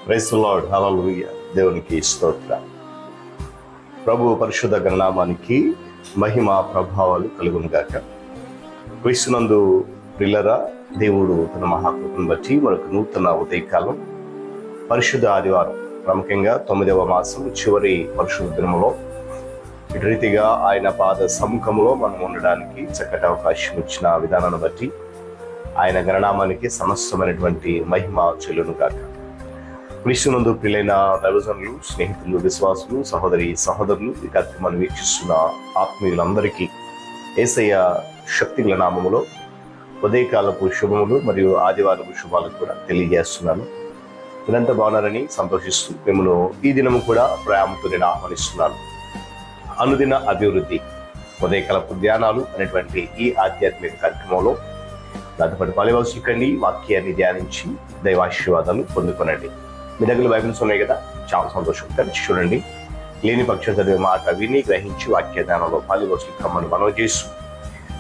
Praise the lord, హల్లెలూయా. దేవునికి స్తోత్రం. ప్రభు పరిశుద్ధ గణనామానికి మహిమ ప్రభావాలు కలుగును గాక. క్రీస్తునందు ప్రియులారా, దేవుడు తన మహాకృపను బట్టి మనకు నూతన ఉదయకాలం పరిశుద్ధ ఆదివారం, ప్రాముఖ్యంగా 9వ మాసం చివరి పరిశుద్ధ దినములో ఇటు రీతిగా ఆయన పాద సముఖంలో మనం ఉండడానికి చక్కటి అవకాశం ఇచ్చిన విధానాన్ని బట్టి ఆయన గణనామానికి సమస్తమైనటువంటి మహిమ చెల్లును గాక. క్రీస్తునందు ప్రియులైన దైవజనులు, స్నేహితులు, విశ్వాసులు, సహోదరి సహోదరులు, ఈ కార్యక్రమాన్ని వీక్షిస్తున్న ఆత్మీయులందరికీ యేసయ్య శక్తిగల నామములో ఉదయకాలపు శుభములు మరియు ఆదివారపు శుభాలు కూడా తెలియజేస్తున్నాను. మీరంతా బాగున్నారని సంతోషిస్తూ మిమ్మల్ని ఈ దినము కూడా ప్రేమతో నేను ఆహ్వానిస్తున్నాను. అనుదిన అభివృద్ధి ఉదయకాలపు ధ్యానాలు అనేటువంటి ఈ ఆధ్యాత్మిక కార్యక్రమంలో దాంతో పాటు పాలివలసికండి, వాక్యాన్ని ధ్యానించి దైవాశీర్వాదాలు పొందుకొనండి. మీ దగ్గర బైబిల్స్ ఉన్నాయి కదా, చాలా సంతోషం. కలిసి చూడండి. లేని పక్షం చదివే మాట విని గ్రహించి వాక్య ధ్యానంలో పాలివలసికమ్మని మనవి చేస్తూ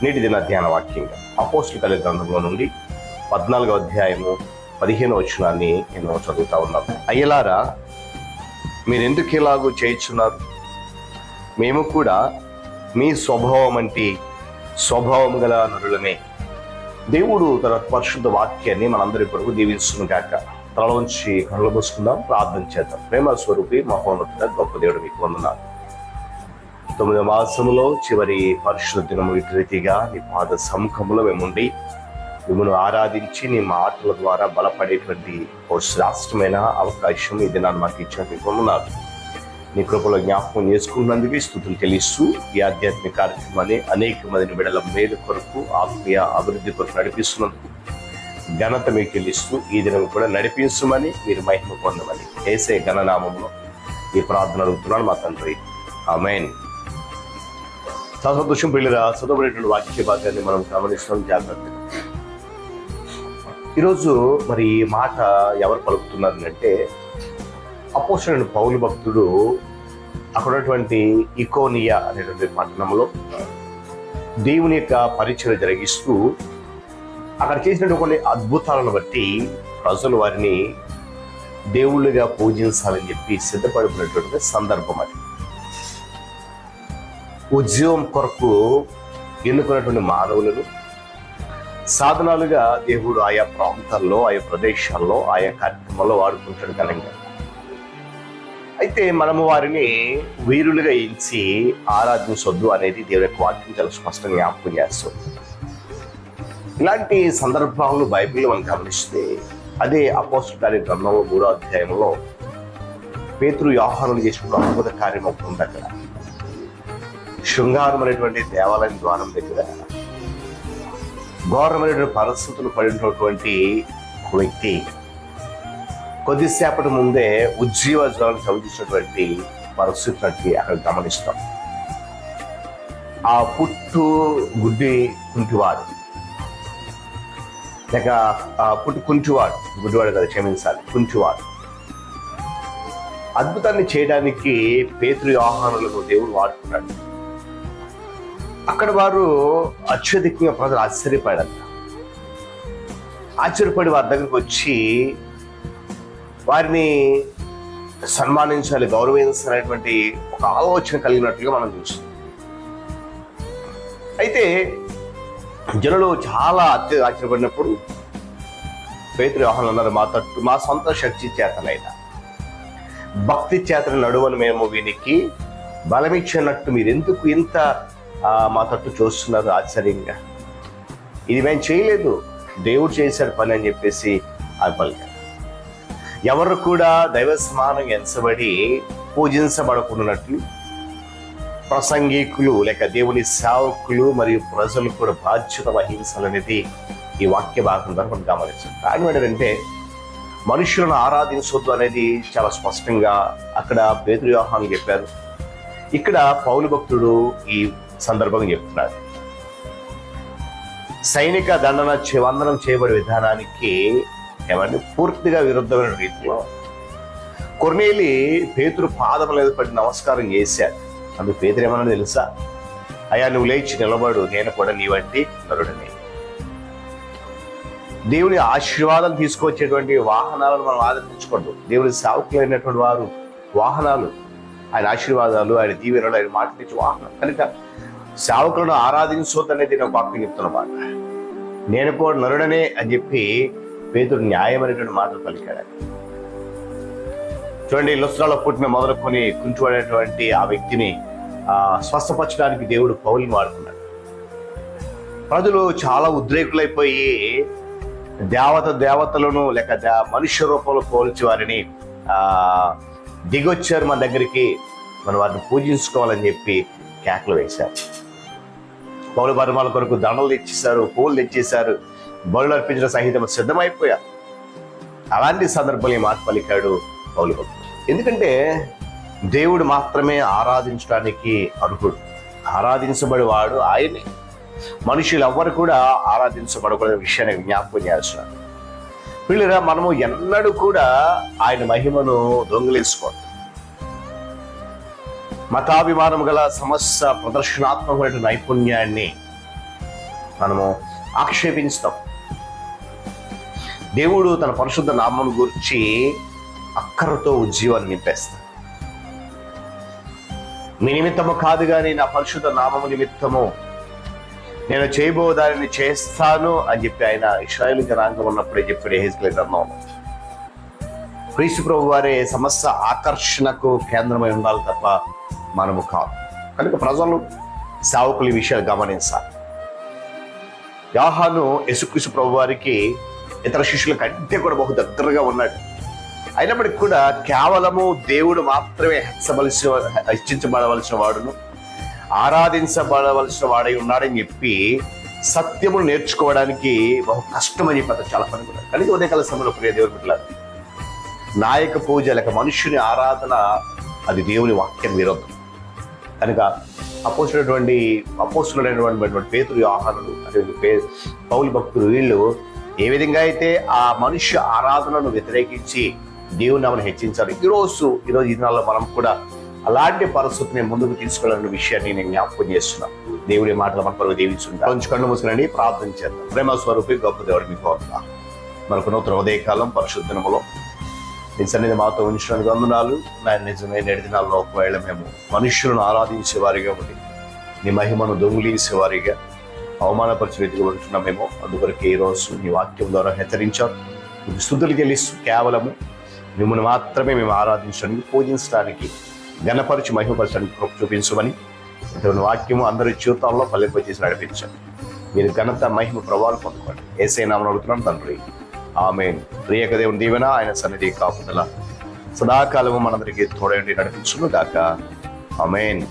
నేటి దిన ధ్యాన వాక్యంగా అపోస్తలుల గ్రంథంలో నుండి 14వ అధ్యాయము 15వ వచనాన్ని నేను చదువుతా ఉన్నాను. అయ్యలారా, మీరెందుకు ఇలాగూ చేయుచున్నారు? మేము కూడా మీ స్వభావం అంటే స్వభావం గల నరులమే. దేవుడు తన పరిశుద్ధ వాక్యాన్ని మనందరి కొరకు దీవించును గాక. తలలోంచి కళ్ళు మూసుకుందాం, ప్రార్థన చేద్దాం. ప్రేమ స్వరూపి మహోన్నత గొప్ప దేవుడు, మీకు వందనాలు. 9వ మాసములో చివరి పరిశుద్ధ దినము ఇటు రీతిగా నీ పాద సముఖంలో మేముండి మిమ్మల్ని ఆరాధించి నీ మాటల ద్వారా బలపడేటువంటి ఓ శ్రేష్టమైన అవకాశం ఈ దినాన్ని మాకు ఇచ్చిన మీకు వందనాలు. నీ కృపలో జ్ఞాపకం చేసుకున్నందుకు స్తుతులు చెల్లిస్తూ ఈ ఆధ్యాత్మిక కార్యక్రమాన్ని అనేక మందిని బిడ్డల మేలు కొరకు, ఆత్మీయ అభివృద్ధి కొరకు నడిపిస్తున్నందుకు ఘనత మీకు చెల్లిస్తూ ఈ దినం కూడా నడిపించమని, మీరు మహిమ పొందమని యేసయ్య ఘననామంలో ఈ ప్రార్థన అడుగుతున్నాను మా తండ్రి, ఆమేన్. సంతోషం. పిల్లరా, చదవబడేటువంటి వాక్య భాగాన్ని మనం గమనిస్తాం జాగ్రత్తగా. ఈరోజు మరి ఈ మాట ఎవరు పలుకుతున్నారు అంటే, అపోస్తలుడైన పౌలు భక్తుడు అక్కడ ఉన్నటువంటి ఇకోనియా అనేటువంటి పట్టణంలో దేవుని యొక్క పరిచయం జరిగిస్తూ అక్కడ చేసినటువంటి కొన్ని అద్భుతాలను బట్టి ప్రజలు వారిని దేవుళ్ళుగా పూజించాలని చెప్పి సిద్ధపడినటువంటి సందర్భం. అది ఉద్యోగం కొరకు ఎన్నుకున్నటువంటి మానవులను సాధనాలుగా దేవుడు ఆయా ప్రాంతాల్లో, ఆయా ప్రదేశాల్లో, ఆయా కార్యక్రమాల్లో వాడుకుంటాడు ఘనంగా. అయితే మనము వారిని వీరులుగా ఎంచి ఆరాధించొద్దు అనేది దేవుని యొక్క వాక్యం చాలా స్పష్టంగా జ్ఞాపకం చేస్తుంది. ఇలాంటి సందర్భాలను బైబిల్ మనం గమనిస్తే అదే అపోస్తలుల గ్రంథంలో 3వ అధ్యాయంలో పేతురు యోహానులు చేసిన అద్భుత కార్యం ఒకటి ఉంది. అక్కడ శృంగారం అనేటువంటి దేవాలయం ద్వారం దగ్గర ఘోరమైనటువంటి పరిస్థితులు పడినటువంటి ఒక వ్యక్తి కొద్దిసేపటి ముందే ఉజ్జీవ జ్వరం చవిచినటువంటి పరిస్థితులకి అక్కడ గమనిస్తాం. ఆ పుట్టు గుడ్డి కుంటివాడు, లేక పుట్టు కుంటివాడు, గుడ్డివాడు కదా, క్షమించాలి, కుంటివాడు అద్భుతాన్ని చేయడానికి పేతురు యోహానులను దేవుడు వాడుకున్నాడు. అక్కడ వారు అత్యధికంగా ప్రజలు ఆశ్చర్యపడారు. ఆశ్చర్యపడి వారి దగ్గరికి వచ్చి వారిని సన్మానించాలి, గౌరవించాలనేటువంటి ఒక ఆలోచన కలిగినట్లుగా మనం చూస్తాం. అయితే జనులు చాలా ఆశ్చర్యపడినప్పుడు పేతురు యోహానులు అన్నారు, మా సొంత శక్తి చేతనైనా భక్తి చేతన నడువను మేము వీనికి బలమిచ్చినట్టు మీరు ఎందుకు ఇంత మా తట్టు చూస్తున్నారు ఆశ్చర్యంగా? ఇది మేము చేయలేదు, దేవుడు చేశాడు పని అని చెప్పేసి ఆ పలికారు. ఎవరు కూడా దైవ సమానంగా ఎంచబడి పూజించబడకున్నట్లు ప్రసంగికులు లేక దేవుని సేవకులు మరియు ప్రజలు కూడా బాధ్యత వహించాలనేది ఈ వాక్య భాగం ద్వారా మనం గమనించాం. కారణం ఏంటంటే, మనుషులను ఆరాధించొద్దు అనేది చాలా స్పష్టంగా అక్కడ పేతురు యోహాను చెప్పారు. ఇక్కడ పౌలు భక్తుడు ఈ సందర్భంగా చెప్తున్నారు. సైనిక వందనం చేయబడే విధానానికి ఏమంటే పూర్తిగా విరుద్ధమైన రీతిలో కొర్నేలి పేతురు పాదముల మీద పడి నమస్కారం చేశాడు. అందుకు పేతురు ఏమన్నా తెలుసా? అయ్యా, నువ్వు లేచి నిలబడు, నేను కూడా నీ వంటి నరుడని. దేవుని ఆశీర్వాదం తీసుకొచ్చేటువంటి వాహనాలను మనం ఆదరించకూడదు. దేవుని సేవకులైనటువంటి వారు వాహనాలు, ఆయన ఆశీర్వాదాలు, ఆయన దీవెనలు, ఆయన మాట తెచ్చి వాహనం. కనుక సేవకులను ఆరాధించొద్దనేది నేను వాక్యం చెప్తున్నమాట. నేను కూడా నరుడనే అని చెప్పి పేతురు న్యాయమైనటువంటి మాటలు పలికాడు. చూడండి, లుస్త్రాలో పుట్టిన మొదలుకొని కుంటుపడేటువంటి ఆ వ్యక్తిని స్వస్థపరచడానికి దేవుడు పౌలుని వాడుకున్నాడు. ప్రజలు చాలా ఉద్రేకులైపోయి దేవతలను లేక మనుష్య రూపంలో పోల్చి వారిని దిగొచ్చారు మన దగ్గరికి, మనం వారిని పూజించుకోవాలని చెప్పి కేకలు వేశారు. పౌలు బర్మాల కొరకు దండలు తెచ్చేశారు, పూలు తెచ్చేశారు, బలులు అర్పించడం సహితం సిద్ధమైపోయారు. అలాంటి సందర్భంలో మాట పలికాడు పౌలు భక్తుడు. ఎందుకంటే దేవుడు మాత్రమే ఆరాధించడానికి అర్హుడు. ఆరాధించబడేవాడు ఆయనే. మనుషులు ఎవ్వరు కూడా ఆరాధించబడకూడని విషయాన్ని జ్ఞాపకం చేస్తున్నారు. వీళ్ళరా, మనము ఎన్నడూ కూడా ఆయన మహిమను దొంగిలించుకోవద్దు. మతాభిమానం గల సమస్య ప్రదర్శనాత్మకమైన నైపుణ్యాన్ని మనము ఆక్షేపించుతాం. దేవుడు తన పరిశుద్ధ నామం గురించి అక్కరతో ఉజ్జీవాన్ని నింపేస్తాడు. మీ నిమిత్తము కాదు కానీ నా పరిశుద్ధ నామము నిమిత్తము నేను చేయబో దానిని చేస్తాను అని చెప్పి ఆయన ఇశ్రాయేలు జనాంగం ఉన్నప్పుడే చెప్పాడు యెహెజ్కేలు గ్రంథంలో. క్రీస్తు ప్రభు వారే సమస్త ఆకర్షణకు కేంద్రమై ఉండాలి తప్ప మనము కాదు. కనుక ప్రజలు, సేవకులు ఈ విషయాలు గమనించాలి. యోహాను యేసుక్రీస్తు ప్రభు వారికి ఇతర శిష్యుల కంటే కూడా బహు దగ్గరగా ఉన్నాడు. అయినప్పటికీ కూడా కేవలము దేవుడు మాత్రమే హెచ్చించబడవలసిన వాడును, ఆరాధించబడవలసిన వాడై ఉన్నాడని చెప్పి సత్యమును నేర్చుకోవడానికి బహు కష్టమని చెప్పి చాలా పనుకున్నాడు. కనుక ఉదయకాల సమయంలో ప్రియ దేవుని బిడ్డలారా, నాయక పూజ లేక మనుష్యుని ఆరాధన అది దేవుని వాక్యం విరోధం. కనుక అపోస్తులైనటువంటి పేతురు, యోహానులు, అదే పౌలు భక్తులు, వీళ్ళు ఏ విధంగా అయితే ఆ మనుష్య ఆరాధనను వ్యతిరేకించి దేవుని నామమును హెచ్చించారు, ఈరోజు ఈ దినాల్లో మనం కూడా అలాంటి పరిస్థితిని ముందుకు తీసుకెళ్ళిన విషయాన్ని నేను జ్ఞాపకం చేస్తున్నాను. దేవుడి మాటలు మన పరుగు దీవించుకుంటా. కొంచెం కళ్ళు మూసుకునండి, ప్రార్థన చేద్దాం. ప్రేమ స్వరూపి గొప్ప దేవుడు మీకు మనకు నూతన ఉదయకాలం పరిశుద్ధనములో నీ సన్నిధి మాతో ఉంచడానికి వందనాలు. నా నిజమే నేటి దినాల్లో ఒకవేళ మేము మనుష్యులను ఆరాధించే వారిగా ఉండి నీ మహిమను దొంగిలించే వారిగా అవమానపరిచే రీతిగా ఉంటున్నామేమో. అందుకొరకు ఈ రోజు నీ వాక్యం ద్వారా హెచ్చరించారు. స్తుతులు చెల్లిస్తూ కేవలము మిమ్మల్ని మాత్రమే మేము ఆరాధించడానికి, పూజించడానికి, ఘనపరిచి మహిమపరచడానికి కృప చూపించమని ఇటువంటి వాక్యము అందరి జీవితాల్లో ఫలింపజేసి నడిపించండి. మీరు ఘనత, మహిమ, ప్రభావాలు పొందుకోండి. యేసయ్య నామమున అడుగుతున్నాను తండ్రి, ఆమేన్. ప్రియక దేవుని దీవెన, ఆయన సన్నిధి కాపుదల సదాకాలము మనందరికీ తోడైండి నడిపించును గాక. ఆమేన్.